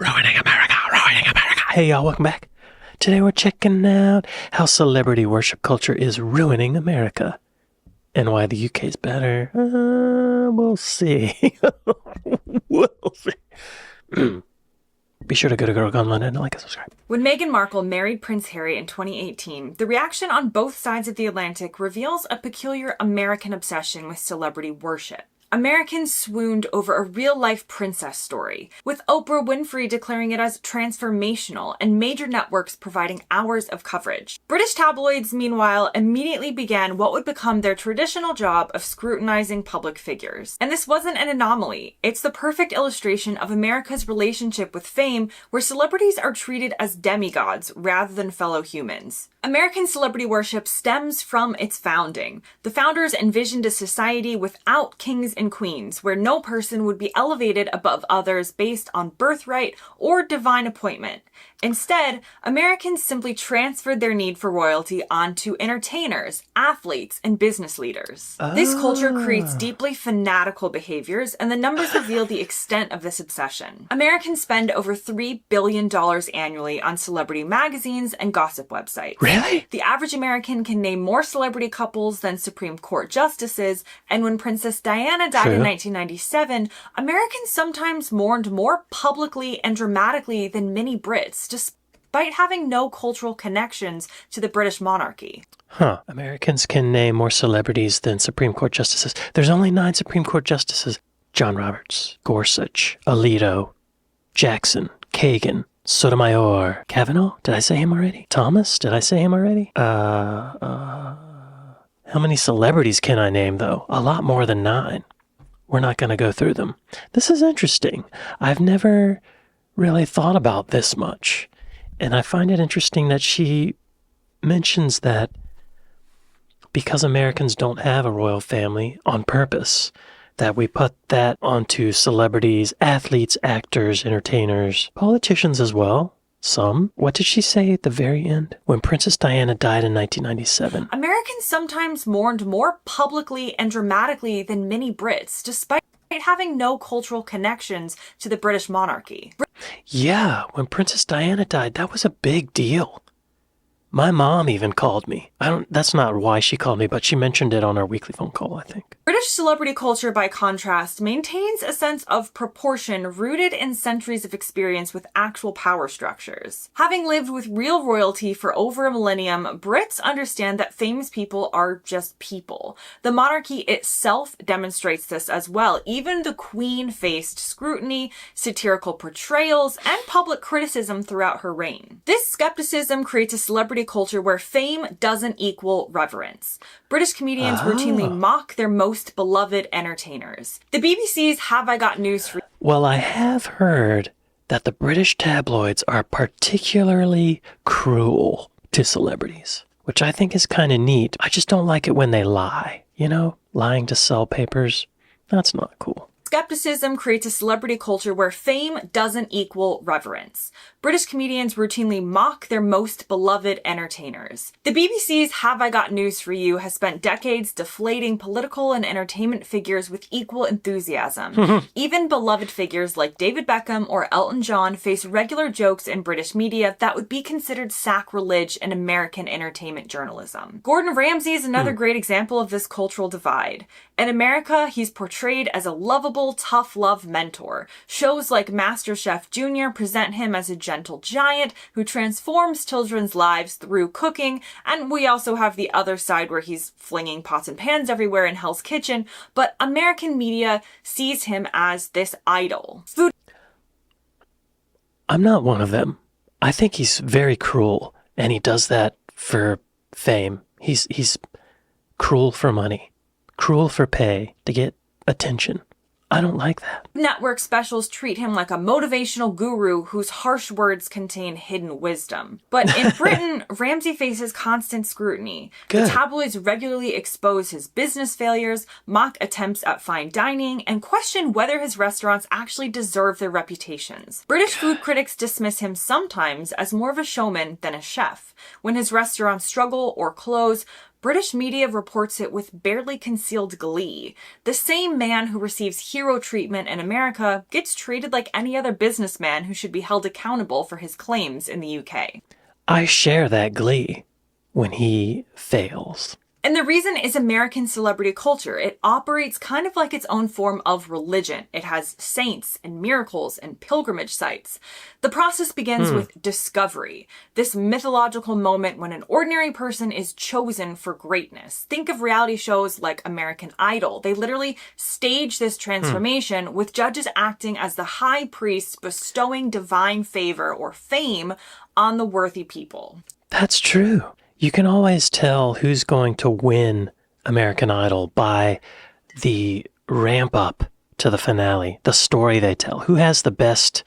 Ruining America, ruining America. Hey y'all, welcome back. Today we're checking out how celebrity worship culture is ruining America. And why the UK's better. We'll see. We'll see. Be sure to go to Girl Gone London and like and subscribe. When Meghan Markle married Prince Harry in 2018, the reaction on both sides of the Atlantic reveals a peculiar American obsession with celebrity worship. Americans swooned over a real-life princess story, with Oprah Winfrey declaring it as transformational and major networks providing hours of coverage. British tabloids, meanwhile, immediately began what would become their traditional job of scrutinizing public figures. And this wasn't an anomaly. It's the perfect illustration of America's relationship with fame, where celebrities are treated as demigods rather than fellow humans. American celebrity worship stems from its founding. The founders envisioned a society without kings and queens, where no person would be elevated above others based on birthright or divine appointment. Instead, Americans simply transferred their need for royalty onto entertainers, athletes, and business leaders. This culture creates deeply fanatical behaviors, and the numbers reveal the extent of this obsession. Americans spend over $3 billion annually on celebrity magazines and gossip websites. Really? The average American can name more celebrity couples than Supreme Court justices, and when Princess Diana died in 1997, Americans sometimes mourned more publicly and dramatically than many Brits, despite having no cultural connections to the British monarchy. Americans can name more celebrities than Supreme Court justices. There's only 9 Supreme Court justices. John Roberts, Gorsuch, Alito, Jackson, Kagan, Sotomayor, Kavanaugh. Did I say him already? Thomas? Did I say him already? How many celebrities can I name, though? A lot more than 9. We're not going to go through them. This is interesting. I've never really thought about this much. And I find it interesting that she mentions that because Americans don't have a royal family on purpose, that we put that onto celebrities, athletes, actors, entertainers, politicians as well. Some. What did she say at the very end? When Princess Diana died in 1997. Americans sometimes mourned more publicly and dramatically than many Brits, despite having no cultural connections to the British monarchy. Yeah, when Princess Diana died, that was a big deal. My mom even called me. That's not why she called me, but she mentioned it on our weekly phone call, I think. British celebrity culture, by contrast, maintains a sense of proportion rooted in centuries of experience with actual power structures. Having lived with real royalty for over a millennium, Brits understand that famous people are just people. The monarchy itself demonstrates this as well. Even the Queen faced scrutiny, satirical portrayals, and public criticism throughout her reign. This skepticism creates a celebrity culture where fame doesn't equal reverence. British comedians routinely mock their most beloved entertainers. The BBC's Have I Got News For You? Well, I have heard that the British tabloids are particularly cruel to celebrities, which I think is kind of neat. I just don't like it when they lie. You know, lying to sell papers. That's not cool. Skepticism creates a celebrity culture where fame doesn't equal reverence. British comedians routinely mock their most beloved entertainers. The BBC's Have I Got News For You has spent decades deflating political and entertainment figures with equal enthusiasm. Even beloved figures like David Beckham or Elton John face regular jokes in British media that would be considered sacrilege in American entertainment journalism. Gordon Ramsay is another great example of this cultural divide. In America, he's portrayed as a lovable, tough love mentor. Shows like MasterChef Jr. present him as a gentle giant who transforms children's lives through cooking, and we also have the other side where he's flinging pots and pans everywhere in Hell's Kitchen, but American media sees him as this idol. I'm not one of them. I think he's very cruel, and he does that for fame. He's cruel for money, cruel for pay, to get attention. I don't like that. Network specials treat him like a motivational guru whose harsh words contain hidden wisdom. But in Britain, Ramsay faces constant scrutiny. Good. The tabloids regularly expose his business failures, mock attempts at fine dining, and question whether his restaurants actually deserve their reputations. British food critics dismiss him sometimes as more of a showman than a chef. When his restaurants struggle or close, British media reports it with barely concealed glee. The same man who receives hero treatment in America gets treated like any other businessman who should be held accountable for his claims in the UK. I share that glee when he fails. And the reason is American celebrity culture. It operates kind of like its own form of religion. It has saints and miracles and pilgrimage sites. The process begins with discovery, this mythological moment when an ordinary person is chosen for greatness. Think of reality shows like American Idol. They literally stage this transformation with judges acting as the high priests bestowing divine favor or fame on the worthy people. That's true. You can always tell who's going to win American Idol by the ramp up to the finale, the story they tell. Who has the best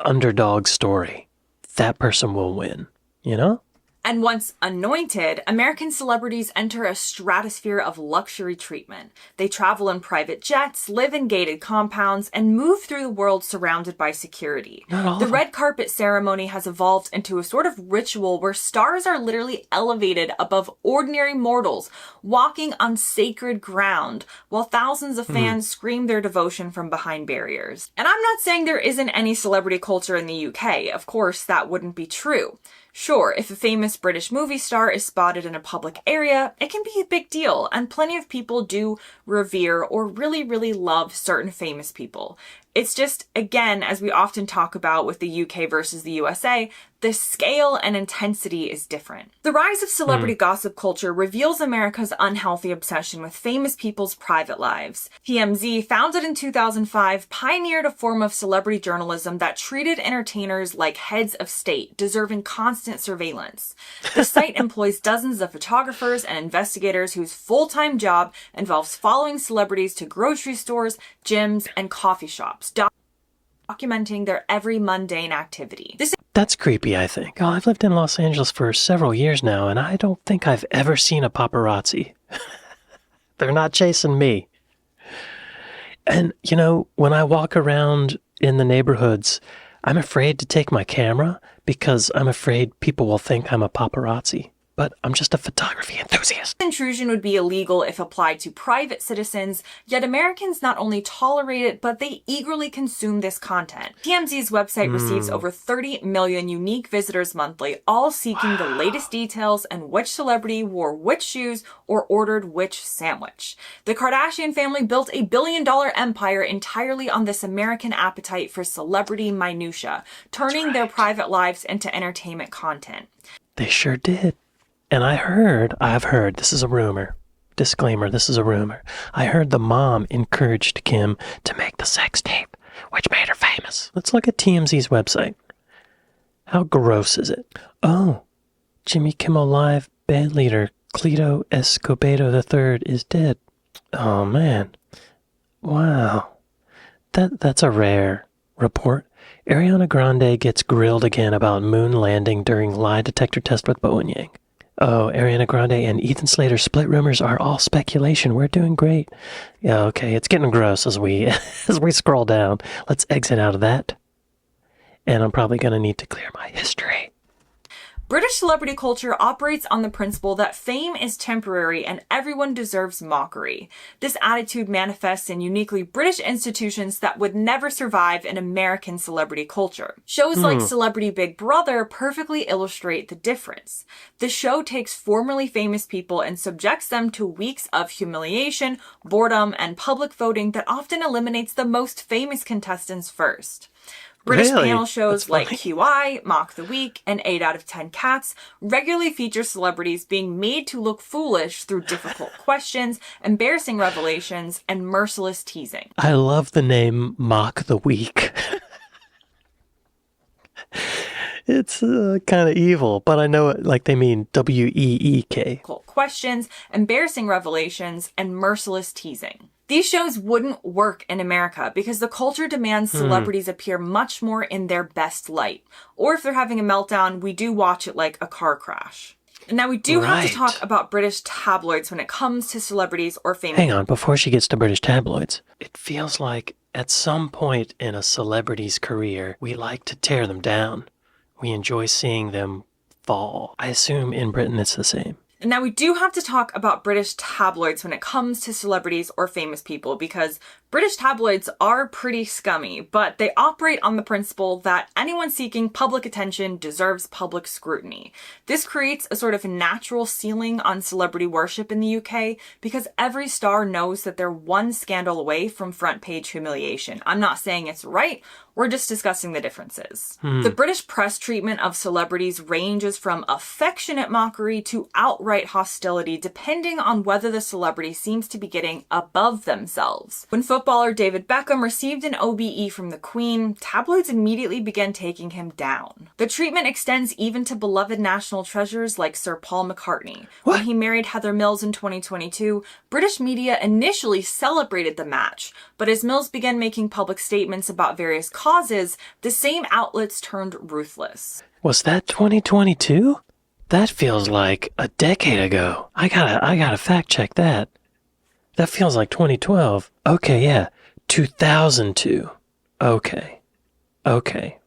underdog story? That person will win, you know? And once anointed, American celebrities enter a stratosphere of luxury treatment. They travel in private jets, live in gated compounds, and move through the world surrounded by security. The red carpet ceremony has evolved into a sort of ritual where stars are literally elevated above ordinary mortals, walking on sacred ground, while thousands of fans scream their devotion from behind barriers. And I'm not saying there isn't any celebrity culture in the UK. Of course, that wouldn't be true. Sure, if a famous British movie star is spotted in a public area, it can be a big deal, and plenty of people do revere or really, really love certain famous people. It's just, again, as we often talk about with the UK versus the USA, the scale and intensity is different. The rise of celebrity gossip culture reveals America's unhealthy obsession with famous people's private lives. TMZ, founded in 2005, pioneered a form of celebrity journalism that treated entertainers like heads of state, deserving constant surveillance. The site employs dozens of photographers and investigators whose full-time job involves following celebrities to grocery stores, gyms, and coffee shops, documenting their every mundane activity. That's creepy, I think. Oh, I've lived in Los Angeles for several years now, and I don't think I've ever seen a paparazzi. They're not chasing me. And, you know, when I walk around in the neighborhoods, I'm afraid to take my camera because I'm afraid people will think I'm a paparazzi. But I'm just a photography enthusiast. Intrusion would be illegal if applied to private citizens, yet Americans not only tolerate it, but they eagerly consume this content. TMZ's website receives over 30 million unique visitors monthly, all seeking the latest details and which celebrity wore which shoes or ordered which sandwich. The Kardashian family built a billion-dollar empire entirely on this American appetite for celebrity minutia, turning their private lives into entertainment content. They sure did. And I've heard, this is a rumor. Disclaimer, this is a rumor. I heard the mom encouraged Kim to make the sex tape, which made her famous. Let's look at TMZ's website. How gross is it? Oh, Jimmy Kimmel Live band leader Cleto Escobedo III is dead. Oh, man. Wow. That's a rare report. Ariana Grande gets grilled again about moon landing during lie detector test with Bo and Yang. Oh, Ariana Grande and Ethan Slater's split rumors are all speculation. We're doing great. Yeah, okay, it's getting gross as we as we scroll down. Let's exit out of that. And I'm probably going to need to clear my history. British celebrity culture operates on the principle that fame is temporary and everyone deserves mockery. This attitude manifests in uniquely British institutions that would never survive in American celebrity culture. Shows like Celebrity Big Brother perfectly illustrate the difference. The show takes formerly famous people and subjects them to weeks of humiliation, boredom, and public voting that often eliminates the most famous contestants first. British panel shows like QI, Mock the Week, and 8 out of 10 Cats regularly feature celebrities being made to look foolish through difficult questions, embarrassing revelations, and merciless teasing. I love the name Mock the Week. It's kind of evil, but I know it like they mean W-E-E-K. Questions, embarrassing revelations, and merciless teasing. These shows wouldn't work in America because the culture demands celebrities appear much more in their best light. Or if they're having a meltdown, we do watch it like a car crash. And now we do have to talk about British tabloids when it comes to celebrities or famous. Hang on, before she gets to British tabloids, it feels like at some point in a celebrity's career, we like to tear them down. We enjoy seeing them fall. I assume in Britain it's the same. Now, we do have to talk about British tabloids when it comes to celebrities or famous people, because British tabloids are pretty scummy, but they operate on the principle that anyone seeking public attention deserves public scrutiny. This creates a sort of natural ceiling on celebrity worship in the UK, because every star knows that they're one scandal away from front page humiliation. I'm not saying it's right, we're just discussing the differences. The British press treatment of celebrities ranges from affectionate mockery to outright hostility, depending on whether the celebrity seems to be getting above themselves. When footballer David Beckham received an OBE from the Queen, tabloids immediately began taking him down. The treatment extends even to beloved national treasures like Sir Paul McCartney. When he married Heather Mills in 2022, British media initially celebrated the match, but as Mills began making public statements about various causes, the same outlets turned ruthless. Was that 2022? That feels like a decade ago. I gotta fact check that. That feels like 2012. Okay, yeah. 2002. Okay.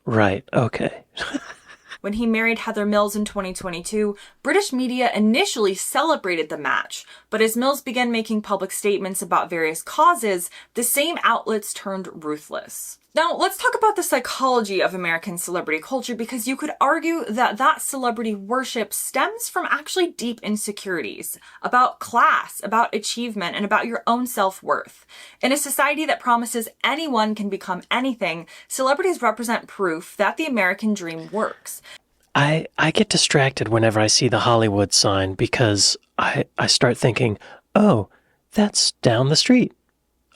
Right, okay. When he married Heather Mills in 2022, British media initially celebrated the match, but as Mills began making public statements about various causes, the same outlets turned ruthless. Now, let's talk about the psychology of American celebrity culture, because you could argue that celebrity worship stems from actually deep insecurities about class, about achievement, and about your own self-worth. In a society that promises anyone can become anything, celebrities represent proof that the American dream works. I get distracted whenever I see the Hollywood sign, because I start thinking, oh, that's down the street.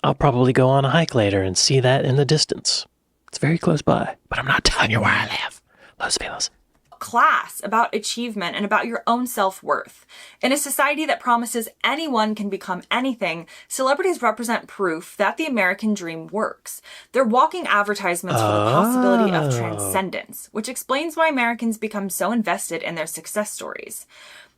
I'll probably go on a hike later and see that in the distance. It's very close by, but I'm not telling you where I live. Los Feliz. Class, about achievement, and about your own self-worth. In a society that promises anyone can become anything, celebrities represent proof that the American dream works. They're walking advertisements for the possibility of transcendence, which explains why Americans become so invested in their success stories.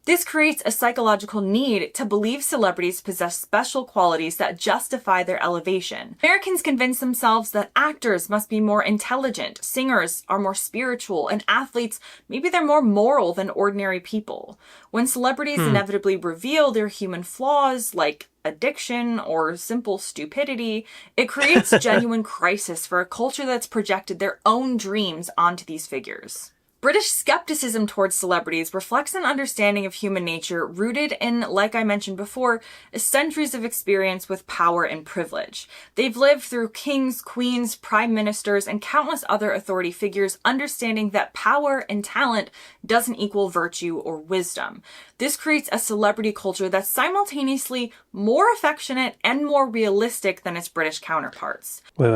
This creates a psychological need to believe celebrities possess special qualities that justify their elevation. Americans convince themselves that actors must be more intelligent, singers are more spiritual, and athletes, maybe they're more moral than ordinary people. When celebrities inevitably reveal their human flaws, like addiction or simple stupidity, it creates genuine crisis for a culture that's projected their own dreams onto these figures. British skepticism towards celebrities reflects an understanding of human nature rooted in, like I mentioned before, centuries of experience with power and privilege. They've lived through kings, queens, prime ministers, and countless other authority figures, understanding that power and talent doesn't equal virtue or wisdom. This creates a celebrity culture that's simultaneously more affectionate and more realistic than its British counterparts. Wait.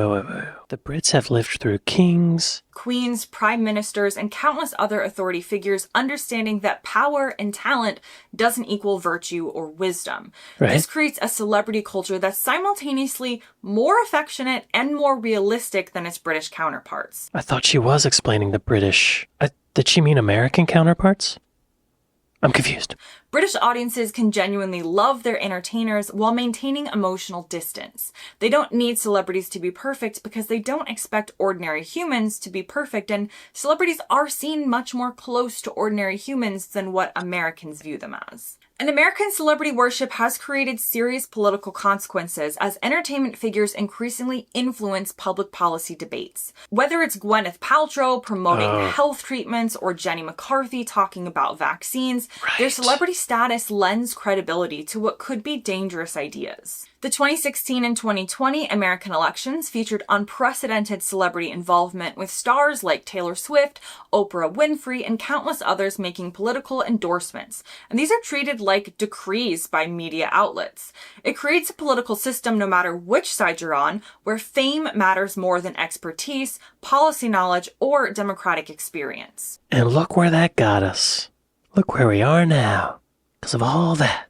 The Brits have lived through kings, queens, prime ministers, and countless other authority figures, understanding that power and talent doesn't equal virtue or wisdom. Right. This creates a celebrity culture that's simultaneously more affectionate and more realistic than its British counterparts. I thought she was explaining the British. Did she mean American counterparts? I'm confused. British audiences can genuinely love their entertainers while maintaining emotional distance. They don't need celebrities to be perfect because they don't expect ordinary humans to be perfect, and celebrities are seen much more close to ordinary humans than what Americans view them as. And American celebrity worship has created serious political consequences as entertainment figures increasingly influence public policy debates. Whether it's Gwyneth Paltrow promoting health treatments or Jenny McCarthy talking about vaccines, their celebrity status lends credibility to what could be dangerous ideas. The 2016 and 2020 American elections featured unprecedented celebrity involvement, with stars like Taylor Swift, Oprah Winfrey, and countless others making political endorsements. And these are treated like decrees by media outlets. It creates a political system, no matter which side you're on, where fame matters more than expertise, policy knowledge, or democratic experience. And look where that got us. Look where we are now, because of all that.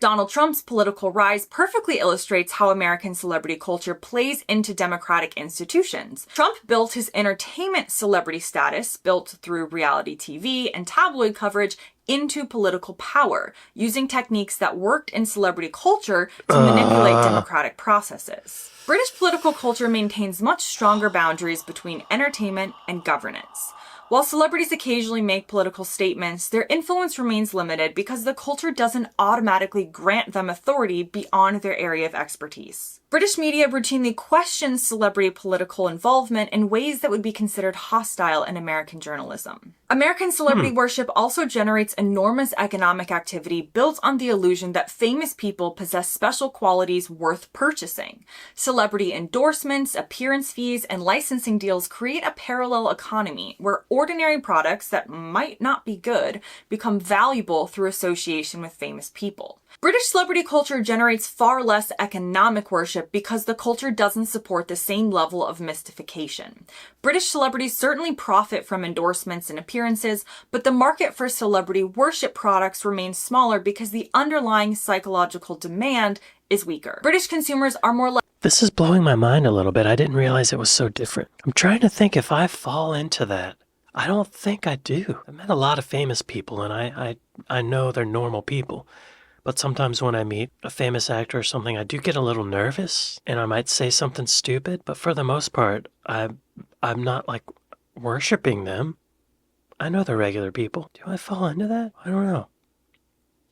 Donald Trump's political rise perfectly illustrates how American celebrity culture plays into democratic institutions. Trump built his entertainment celebrity status, built through reality TV and tabloid coverage, into political power, using techniques that worked in celebrity culture to manipulate democratic processes. British political culture maintains much stronger boundaries between entertainment and governance. While celebrities occasionally make political statements, their influence remains limited because the culture doesn't automatically grant them authority beyond their area of expertise. British media routinely questions celebrity political involvement in ways that would be considered hostile in American journalism. American celebrity worship also generates enormous economic activity built on the illusion that famous people possess special qualities worth purchasing. Celebrity endorsements, appearance fees, and licensing deals create a parallel economy where ordinary products that might not be good become valuable through association with famous people. British celebrity culture generates far less economic worship because the culture doesn't support the same level of mystification. British celebrities certainly profit from endorsements and appearances, but the market for celebrity worship products remains smaller because the underlying psychological demand is weaker. British consumers are more likely. This is blowing my mind a little bit. I didn't realize it was so different. I'm trying to think if I fall into that. I don't think I do. I've met a lot of famous people, and I know they're normal people. But sometimes when I meet a famous actor or something, I do get a little nervous, and I might say something stupid. But for the most part, I'm not like worshiping them. I know they're regular people. Do I fall into that? I don't know.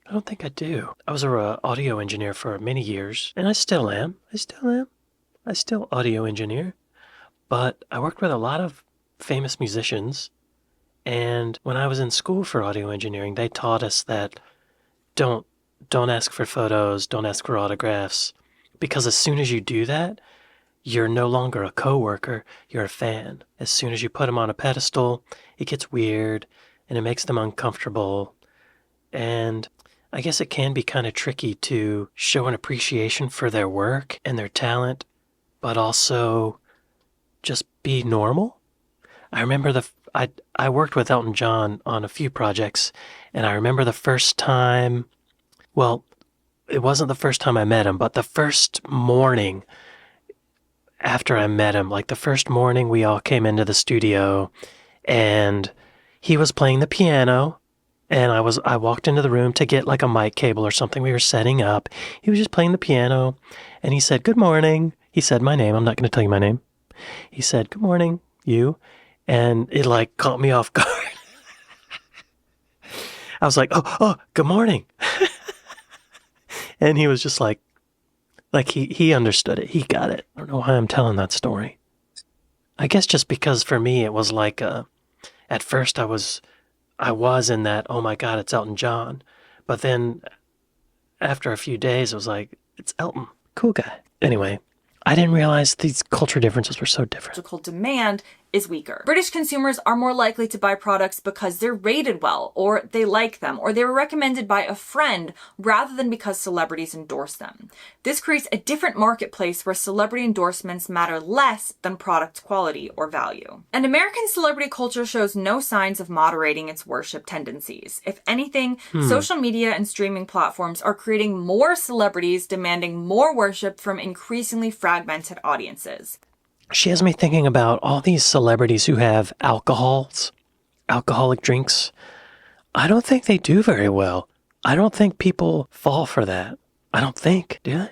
I don't think I do. I was an audio engineer for many years, and I still am. I still audio engineer. But I worked with a lot of famous musicians, and when I was in school for audio engineering, they taught us that don't ask for photos, don't ask for autographs, because as soon as you do that, you're no longer a coworker, you're a fan. As soon as you put them on a pedestal, it gets weird, and it makes them uncomfortable, and I guess it can be kind of tricky to show an appreciation for their work and their talent, but also just be normal. I remember I worked with Elton John on a few projects, and I remember the first time, well, it wasn't the first time I met him, but the first morning after I met him, like the first morning we all came into the studio, and he was playing the piano, and I walked into the room to get like a mic cable or something we were setting up. He was just playing the piano, and he said, "Good morning." He said my name. I'm not going to tell you my name. He said, "Good morning, you." And it like caught me off guard. I was like, oh, good morning. And he was just like he understood it. He got it. I don't know why I'm telling that story. I guess just because for me it was like, at first I was in that, oh my God, it's Elton John. But then after a few days, it was like, it's Elton. Cool guy. Anyway, I didn't realize these culture differences were so different. Demand is weaker. British consumers are more likely to buy products because they're rated well, or they like them, or they were recommended by a friend rather than because celebrities endorse them. This creates a different marketplace where celebrity endorsements matter less than product quality or value. And American celebrity culture shows no signs of moderating its worship tendencies. If anything, social media and streaming platforms are creating more celebrities demanding more worship from increasingly fragmented audiences. She has me thinking about all these celebrities who have alcoholic drinks. I don't think they do very well. I don't think people fall for that. I don't think, do they?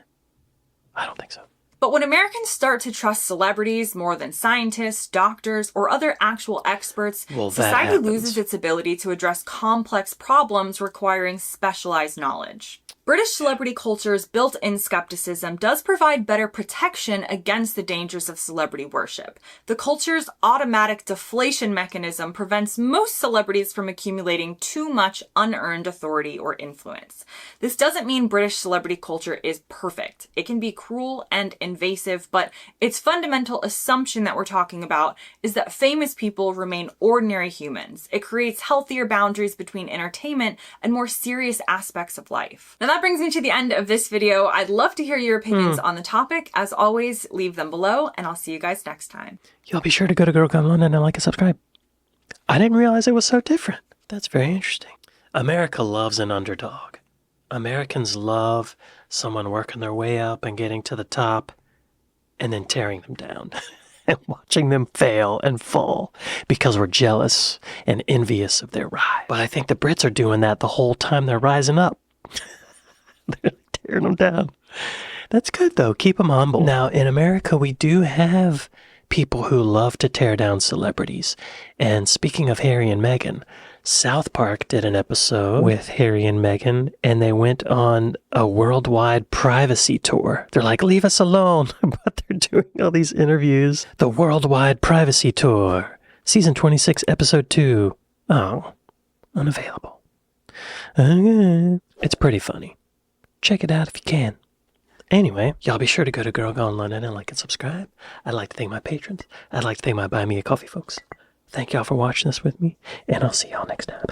I don't think so. But when Americans start to trust celebrities more than scientists, doctors, or other actual experts, society loses its ability to address complex problems requiring specialized knowledge. British celebrity culture's built-in skepticism does provide better protection against the dangers of celebrity worship. The culture's automatic deflation mechanism prevents most celebrities from accumulating too much unearned authority or influence. This doesn't mean British celebrity culture is perfect. It can be cruel and invasive, but its fundamental assumption that we're talking about is that famous people remain ordinary humans. It creates healthier boundaries between entertainment and more serious aspects of life. Now that brings me to the end of this video. I'd love to hear your opinions on the topic. As always, leave them below, and I'll see you guys next time. Y'all be sure to go to Girl Gone London and like and subscribe. I didn't realize it was so different. That's very interesting. America loves an underdog. Americans love someone working their way up and getting to the top and then tearing them down. and watching them fail and fall because we're jealous and envious of their rise. But I think the Brits are doing that the whole time they're rising up. They're tearing them down. That's good, though. Keep them humble. Now, in America, we do have people who love to tear down celebrities. And speaking of Harry and Meghan, South Park did an episode with Harry and Meghan, and they went on a worldwide privacy tour. They're like, leave us alone, but they're doing all these interviews. The Worldwide Privacy Tour, Season 26, Episode 2. Oh, unavailable. It's pretty funny. Check it out if you can. Anyway, y'all be sure to go to Girl Gone London and like and subscribe. I'd like to thank my patrons. I'd like to thank my Buy Me a Coffee folks. Thank y'all for watching this with me, and I'll see y'all next time.